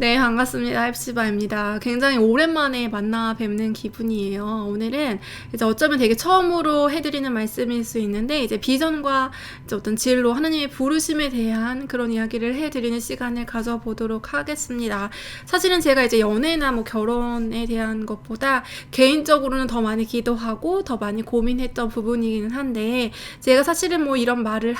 네, 반갑습니다. 헵시바입니다. 굉장히 오랜만에 만나 뵙는 기분이에요. 오늘은 이제 어쩌면 되게 처음으로 해드리는 말씀일 수 있는데, 이제 비전과 이제 어떤 진로, 하나님의 부르심에 대한 그런 이야기를 해드리는 시간을 가져보도록 하겠습니다. 사실은 제가 이제 연애나 뭐 결혼에 대한 것보다 개인적으로는 더 많이 기도하고 더 많이 고민했던 부분이기는 한데, 제가 사실은 뭐 이런 말을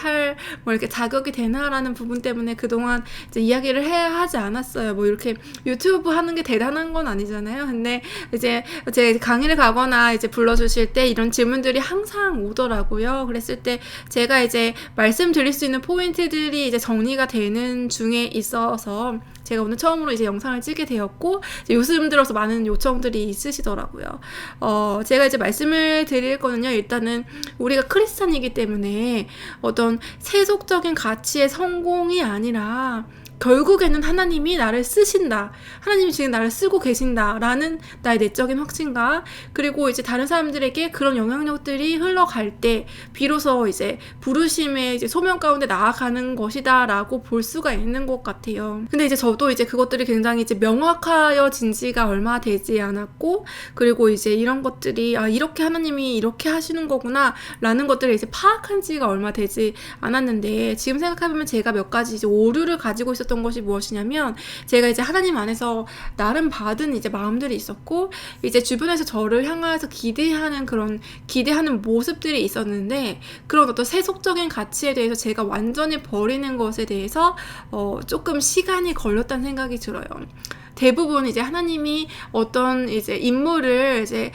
뭐 이렇게 자격이 되나라는 부분 때문에 그동안 이제 이야기를 해야 하지 않았어요. 뭐 이렇게 유튜브 하는 게 대단한 건 아니잖아요. 근데 이제 제 강의를 가거나 이제 불러주실 때 이런 질문들이 항상 오더라고요. 그랬을 때 제가 이제 말씀드릴 수 있는 포인트들이 이제 정리가 되는 중에 있어서 제가 오늘 처음으로 이제 영상을 찍게 되었고, 요즘 들어서 많은 요청들이 있으시더라고요. 제가 이제 말씀을 드릴 거는요, 일단은 우리가 크리스찬이기 때문에 어떤 세속적인 가치의 성공이 아니라 결국에는 하나님이 나를 쓰신다, 하나님이 지금 나를 쓰고 계신다 라는 나의 내적인 확신과, 그리고 이제 다른 사람들에게 그런 영향력들이 흘러갈 때 비로소 이제 부르심의 이제 소명 가운데 나아가는 것이다 라고 볼 수가 있는 것 같아요. 근데 이제 저도 이제 그것들이 굉장히 이제 명확하여진 지가 얼마 되지 않았고, 그리고 이제 이런 것들이 이렇게 하나님이 이렇게 하시는 거구나 라는 것들을 이제 파악한 지가 얼마 되지 않았는데, 지금 생각해보면 제가 몇 가지 이제 오류를 가지고 있었던 것이 무엇이냐면, 제가 이제 하나님 안에서 나름 받은 이제 마음들이 있었고, 이제 주변에서 저를 향해서 기대하는 모습들이 있었는데, 그런 어떤 세속적인 가치에 대해서 제가 완전히 버리는 것에 대해서 조금 시간이 걸렸다는 생각이 들어요. 대부분 이제 하나님이 어떤 이제 인물을 이제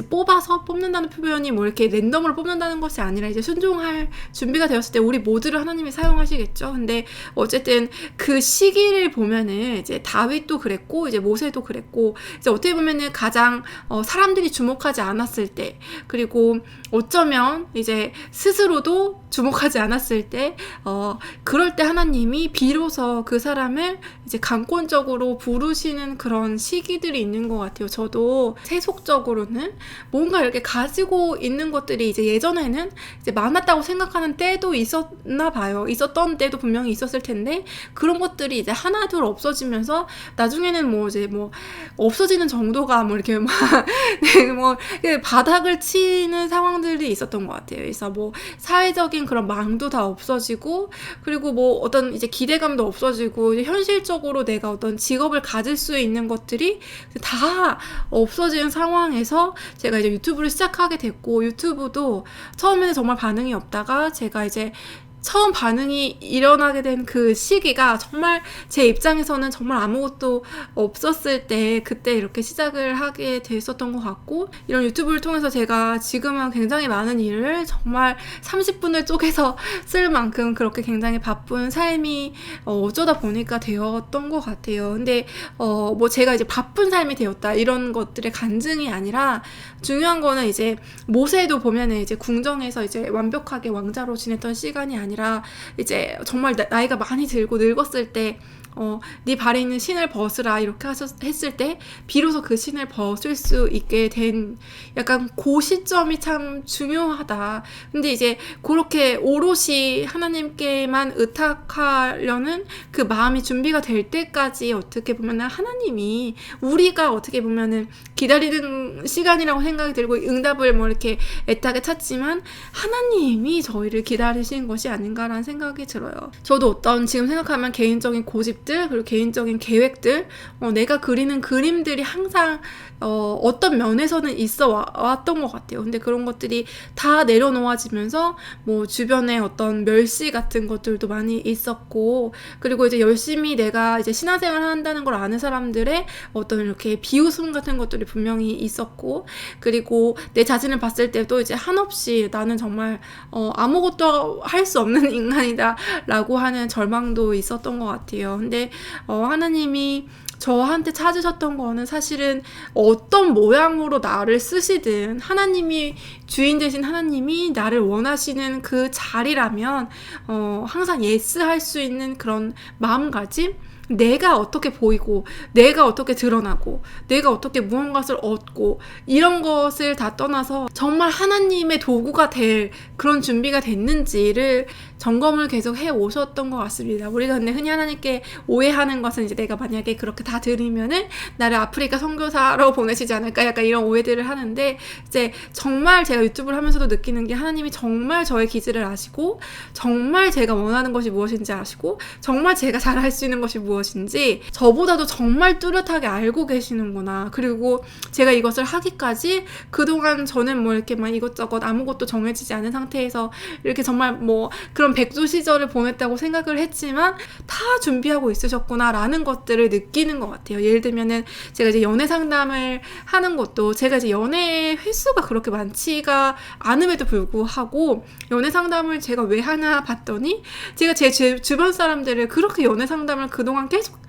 뽑는다는 표현이 뭐 이렇게 랜덤으로 뽑는다는 것이 아니라 이제 순종할 준비가 되었을 때 우리 모두를 하나님이 사용하시겠죠. 근데 어쨌든 그 시기를 보면은 이제 다윗도 그랬고, 이제 모세도 그랬고, 이제 어떻게 보면은 가장 사람들이 주목하지 않았을 때, 그리고 어쩌면 이제 스스로도 주목하지 않았을 때, 그럴 때 하나님이 비로소 그 사람을 이제 강권적으로 부르시는 그런 시기들이 있는 것 같아요. 저도 세속적으로는 뭔가 이렇게 가지고 있는 것들이 이제 예전에는 이제 많았다고 생각하는 때도 있었나 봐요. 있었던 때도 분명히 있었을 텐데, 그런 것들이 이제 하나둘 없어지면서 나중에는 뭐 이제 뭐 없어지는 정도가 뭐 이렇게 막 네, 뭐 바닥을 치는 상황들이 있었던 것 같아요. 그래서 뭐 사회적인 그런 망도 다 없어지고, 그리고 뭐 어떤 이제 기대감도 없어지고, 이제 현실적으로 내가 어떤 직업을 가질 수 있는 것들이 다 없어지는 상황에서 제가 이제 유튜브를 시작하게 됐고, 유튜브도 처음에는 정말 반응이 없다가 제가 이제 처음 반응이 일어나게 된 그 시기가 정말 제 입장에서는 정말 아무것도 없었을 때, 그때 이렇게 시작을 하게 됐었던 것 같고, 이런 유튜브를 통해서 제가 지금은 굉장히 많은 일을 정말 30분을 쪼개서 쓸 만큼 그렇게 굉장히 바쁜 삶이 어쩌다 보니까 되었던 것 같아요. 근데 뭐 제가 이제 바쁜 삶이 되었다 이런 것들의 간증이 아니라, 중요한 거는 이제 모세도 보면은 이제 궁정에서 이제 완벽하게 왕자로 지냈던 시간이 아니라, 이제 정말 나이가 많이 들고 늙었을 때 네 발에 있는 신을 벗으라 이렇게 했을 때 비로소 그 신을 벗을 수 있게 된, 약간 그 시점이 참 중요하다. 근데 이제 그렇게 오롯이 하나님께만 의탁하려는 그 마음이 준비가 될 때까지 어떻게 보면은 하나님이, 우리가 어떻게 보면은 기다리는 시간이라고 생각이 들고 응답을 뭐 이렇게 애타게 찾지만, 하나님이 저희를 기다리신 것이 아닌가라는 생각이 들어요. 저도 어떤 지금 생각하면 개인적인 고집들, 그리고 개인적인 계획들, 내가 그리는 그림들이 항상 어떤 면에서는 있어 왔던 것 같아요. 근데 그런 것들이 다 내려놓아지면서 뭐 주변에 어떤 멸시 같은 것들도 많이 있었고, 그리고 이제 열심히 내가 이제 신앙생활 한다는 걸 아는 사람들의 어떤 이렇게 비웃음 같은 것들이 분명히 있었고, 그리고 내 자신을 봤을 때도 이제 한없이 나는 정말 아무것도 할 수 없는 인간이다 라고 하는 절망도 있었던 것 같아요. 근데 하나님이 저한테 찾으셨던 거는 사실은 어떤 모양으로 나를 쓰시든, 하나님이 주인 되신 하나님이 나를 원하시는 그 자리라면 항상 예스 할 수 있는 그런 마음가짐, 내가 어떻게 보이고 내가 어떻게 드러나고 내가 어떻게 무언가를 얻고 이런 것을 다 떠나서 정말 하나님의 도구가 될 그런 준비가 됐는지를 점검을 계속 해 오셨던 것 같습니다. 우리가 근데 흔히 하나님께 오해하는 것은 이제 내가 만약에 그렇게 다 들으면은 나를 아프리카 선교사로 보내시지 않을까 약간 이런 오해들을 하는데, 이제 정말 제가 유튜브를 하면서도 느끼는 게 하나님이 정말 저의 기질을 아시고 정말 제가 원하는 것이 무엇인지 아시고 정말 제가 잘할 수 있는 것이 무엇인지 저보다도 정말 뚜렷하게 알고 계시는구나. 그리고 제가 이것을 하기까지 그동안 저는 뭐 이렇게 막 이것저것 아무것도 정해지지 않은 상태에서 이렇게 정말 뭐 그런 백조 시절을 보냈다고 생각을 했지만 다 준비하고 있으셨구나 라는 것들을 느끼는 것 같아요. 예를 들면은 제가 이제 연애 상담을 하는 것도 제가 이제 연애 횟수가 그렇게 많지가 않음에도 불구하고 연애 상담을 제가 왜 하나 봤더니 제가 제 주변 사람들을 그렇게 연애 상담을 그동안 계속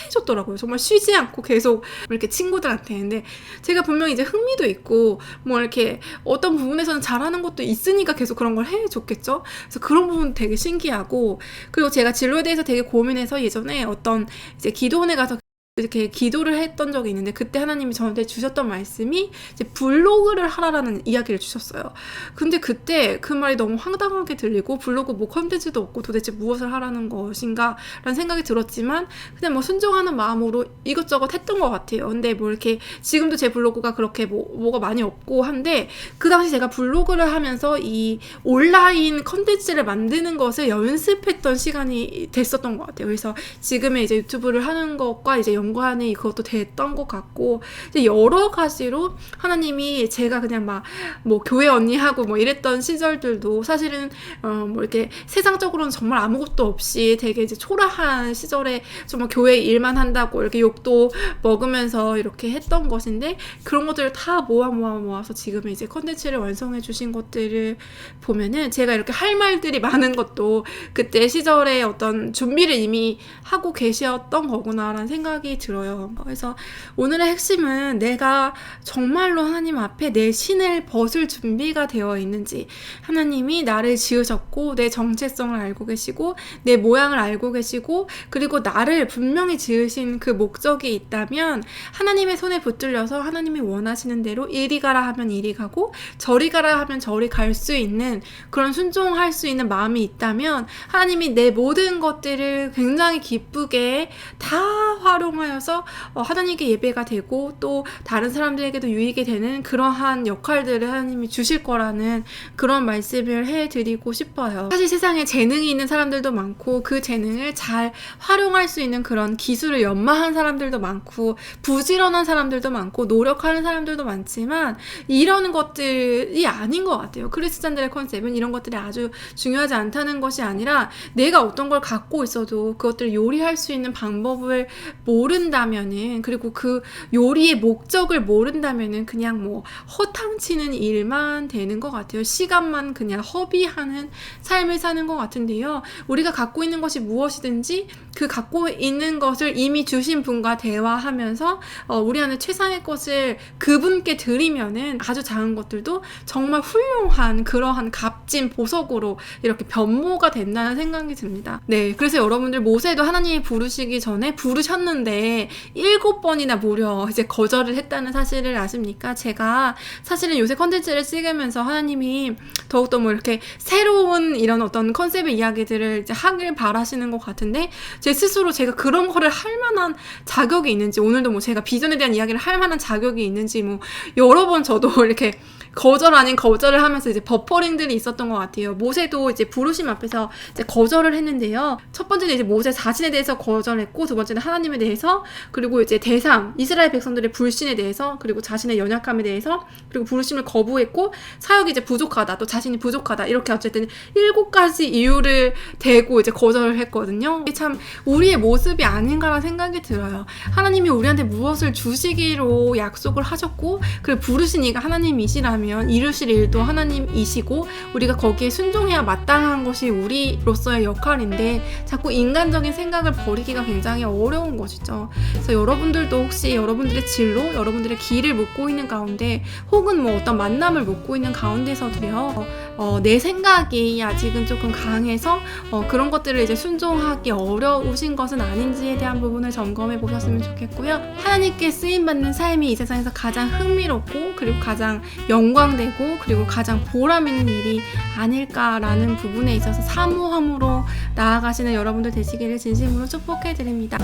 해줬더라고요. 정말 쉬지 않고 계속 이렇게 친구들한테. 근데 제가 분명히 이제 흥미도 있고 뭐 이렇게 어떤 부분에서는 잘하는 것도 있으니까 계속 그런 걸 해줬겠죠. 그래서 그런 부분 되게 신기하고, 그리고 제가 진로에 대해서 되게 고민해서 예전에 어떤 이제 기도원에 가서 이렇게 기도를 했던 적이 있는데, 그때 하나님이 저한테 주셨던 말씀이 이제 블로그를 하라라는 이야기를 주셨어요. 근데 그때 그 말이 너무 황당하게 들리고 블로그 뭐 컨텐츠도 없고 도대체 무엇을 하라는 것인가 라는 생각이 들었지만 그냥 뭐 순종하는 마음으로 이것저것 했던 것 같아요. 근데 뭐 이렇게 지금도 제 블로그가 그렇게 뭐가 많이 없고 한데, 그 당시 제가 블로그를 하면서 이 온라인 컨텐츠를 만드는 것을 연습했던 시간이 됐었던 것 같아요. 그래서 지금의 이제 유튜브를 하는 것과 이제 연관이 그것도 됐던 것 같고, 이제 여러 가지로 하나님이 제가 그냥 막 뭐 교회 언니하고 뭐 이랬던 시절들도 사실은 뭐 이렇게 세상적으로는 정말 아무것도 없이 되게 이제 초라한 시절에 정말 교회 일만 한다고 이렇게 욕도 먹으면서 이렇게 했던 것인데, 그런 것들을 다 모아서 지금 이제 컨텐츠를 완성해 주신 것들을 보면은 제가 이렇게 할 말들이 많은 것도 그때 시절에 어떤 준비를 이미 하고 계셨던 거구나라는 생각이 들어요. 그래서 오늘의 핵심은 내가 정말로 하나님 앞에 내 신을 벗을 준비가 되어 있는지, 하나님이 나를 지으셨고 내 정체성을 알고 계시고 내 모양을 알고 계시고 그리고 나를 분명히 지으신 그 목적이 있다면 하나님의 손에 붙들려서 하나님이 원하시는 대로 이리 가라 하면 이리 가고 저리 가라 하면 저리 갈 수 있는 그런 순종할 수 있는 마음이 있다면 하나님이 내 모든 것들을 굉장히 기쁘게 다 활용하여서 하나님께 예배가 되고 또 다른 사람들에게도 유익이 되는 그러한 역할들을 하나님이 주실 거라는 그런 말씀을 해드리고 싶어요. 사실 세상에 재능이 있는 사람들도 많고 그 재능을 잘 활용할 수 있는 그런 기술을 연마한 사람들도 많고 부지런한 사람들도 많고 노력하는 사람들도 많지만 이런 것들이 아닌 것 같아요. 크리스찬들의 컨셉은 이런 것들이 아주 중요하지 않다는 것이 아니라 내가 어떤 걸 갖고 있어도 그것들을 요리할 수 있는 방법을 모른다면은, 그리고 그 요리의 목적을 모른다면은 그냥 뭐 허탕치는 일만 되는 것 같아요. 시간만 그냥 허비하는 삶을 사는 것 같은데요. 우리가 갖고 있는 것이 무엇이든지 그 갖고 있는 것을 이미 주신 분과 대화하면서 우리 안에 최상의 것을 그분께 드리면은 아주 작은 것들도 정말 훌륭한 그러한 값진 보석으로 이렇게 변모가 된다는 생각이 듭니다. 네, 그래서 여러분들 모세도 하나님이 부르시기 전에 부르셨는데 7번이나 무려 이제 거절을 했다는 사실을 아십니까? 제가 사실은 요새 컨텐츠를 찍으면서 하나님이 더욱더 뭐 이렇게 새로운 이런 어떤 컨셉의 이야기들을 이제 하길 바라시는 것 같은데, 제 스스로 제가 그런 거를 할 만한 자격이 있는지, 오늘도 뭐 제가 비전에 대한 이야기를 할 만한 자격이 있는지 뭐 여러 번 저도 이렇게 거절 아닌 거절을 하면서 이제 버퍼링들이 있었던 것 같아요. 모세도 이제 부르심 앞에서 이제 거절을 했는데요. 첫 번째는 이제 모세 자신에 대해서 거절했고, 두 번째는 하나님에 대해서, 그리고 이제 대상 이스라엘 백성들의 불신에 대해서, 그리고 자신의 연약함에 대해서, 그리고 부르심을 거부했고 사역이 이제 부족하다, 또 자신이 부족하다, 이렇게 어쨌든 7가지 이유를 대고 이제 거절을 했거든요. 이게 참 우리의 모습이 아닌가라는 생각이 들어요. 하나님이 우리한테 무엇을 주시기로 약속을 하셨고, 그리고 부르신 이가 하나님이시라면 이루실 일도 하나님이시고 우리 우리가 거기에 순종해야 마땅한 것이 우리로서의 역할인데 자꾸 인간적인 생각을 버리기가 굉장히 어려운 것이죠. 그래서 여러분들도 혹시 여러분들의 진로, 여러분들의 길을 묻고 있는 가운데 혹은 뭐 어떤 만남을 묻고 있는 가운데서도요, 내 생각이 아직은 조금 강해서 그런 것들을 이제 순종하기 어려우신 것은 아닌지에 대한 부분을 점검해 보셨으면 좋겠고요. 하나님께 쓰임받는 삶이 이 세상에서 가장 흥미롭고 그리고 가장 영광되고 그리고 가장 보람 있는 일이 아닐까라는 부분에 있어서 사모함으로 나아가시는 여러분들 되시기를 진심으로 축복해 드립니다.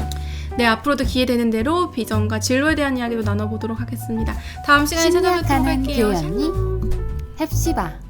네, 앞으로도 기회되는 대로 비전과 진로에 대한 이야기도 나눠보도록 하겠습니다. 다음 시간에 찾아뵙도록 심리학 가는 할게요. 교회 언니 헵시바.